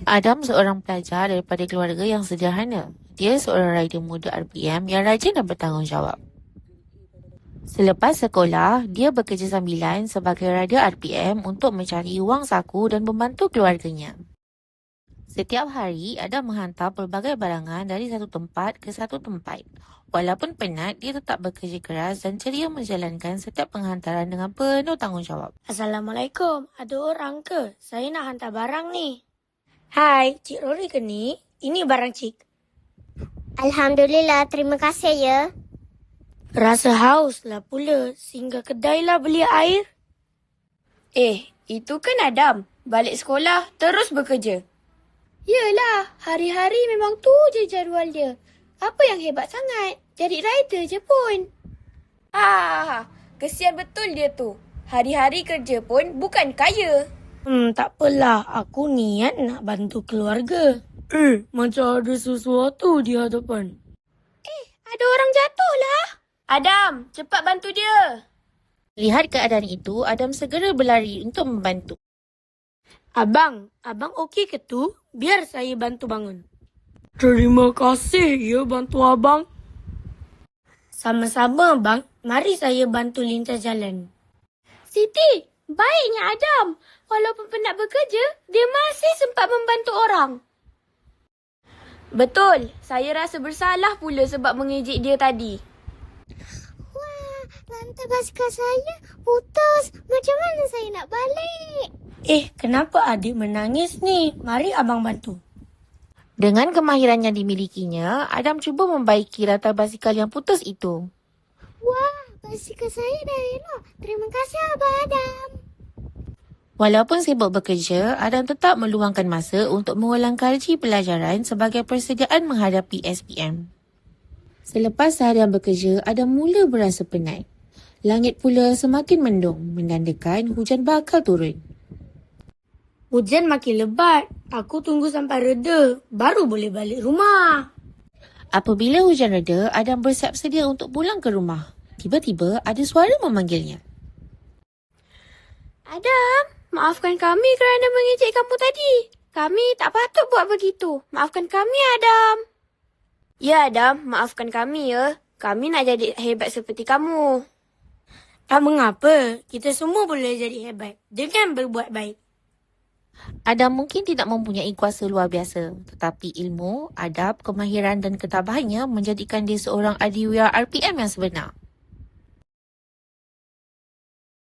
Adam seorang pelajar daripada keluarga yang sederhana. Dia seorang rider muda RPM yang rajin dan bertanggungjawab. Selepas sekolah, dia bekerja sambilan sebagai rider RPM untuk mencari wang saku dan membantu keluarganya. Setiap hari, Adam menghantar pelbagai barangan dari satu tempat ke satu tempat. Walaupun penat, dia tetap bekerja keras dan ceria menjalankan setiap penghantaran dengan penuh tanggungjawab. Assalamualaikum. Ada orang ke? Saya nak hantar barang ni. Hai, Cik Rory ke ni? Ini barang Cik. Alhamdulillah, terima kasih ya. Rasa haus lah pula. Singgah kedai lah beli air. Itu kan Adam. Balik sekolah, terus bekerja. Yelah, hari-hari memang tu je jadual dia. Apa yang hebat sangat? Jadi rider je pun. Kesian betul dia tu. Hari-hari kerja pun bukan kaya. Tak apalah. Aku niat nak bantu keluarga. Macam ada sesuatu di hadapan. Ada orang jatuh lah. Adam, cepat bantu dia. Lihat keadaan itu, Adam segera berlari untuk membantu. Abang okey ke tu? Biar saya bantu bangun. Terima kasih ya bantu abang. Sama-sama bang. Mari saya bantu lintas jalan. Siti, baiknya Adam. Walaupun penat bekerja, dia masih sempat membantu orang. Betul, saya rasa bersalah pula sebab mengejek dia tadi. Wah, rantai basikal saya putus. Macam mana saya nak balik? Kenapa adik menangis ni? Mari abang bantu. Dengan kemahiran yang dimilikinya, Adam cuba membaiki rantai basikal yang putus itu. Wah, basikal saya dah elok. Terima kasih Abang Adam. Walaupun sibuk bekerja, Adam tetap meluangkan masa untuk mengulang kaji pelajaran sebagai persediaan menghadapi SPM. Selepas seharian bekerja, Adam mula berasa penat. Langit pula semakin mendung, menandakan hujan bakal turun. Hujan makin lebat. Aku tunggu sampai reda. Baru boleh balik rumah. Apabila hujan reda, Adam bersiap sedia untuk pulang ke rumah. Tiba-tiba ada suara memanggilnya. Adam, maafkan kami kerana mengejek kamu tadi. Kami tak patut buat begitu. Maafkan kami, Adam. Ya, Adam, maafkan kami ya. Kami nak jadi hebat seperti kamu. Tak mengapa. Kita semua boleh jadi hebat dengan berbuat baik. Adam mungkin tidak mempunyai kuasa luar biasa, tetapi ilmu, adab, kemahiran dan ketabahannya menjadikan dia seorang adiwiyah RPM yang sebenar.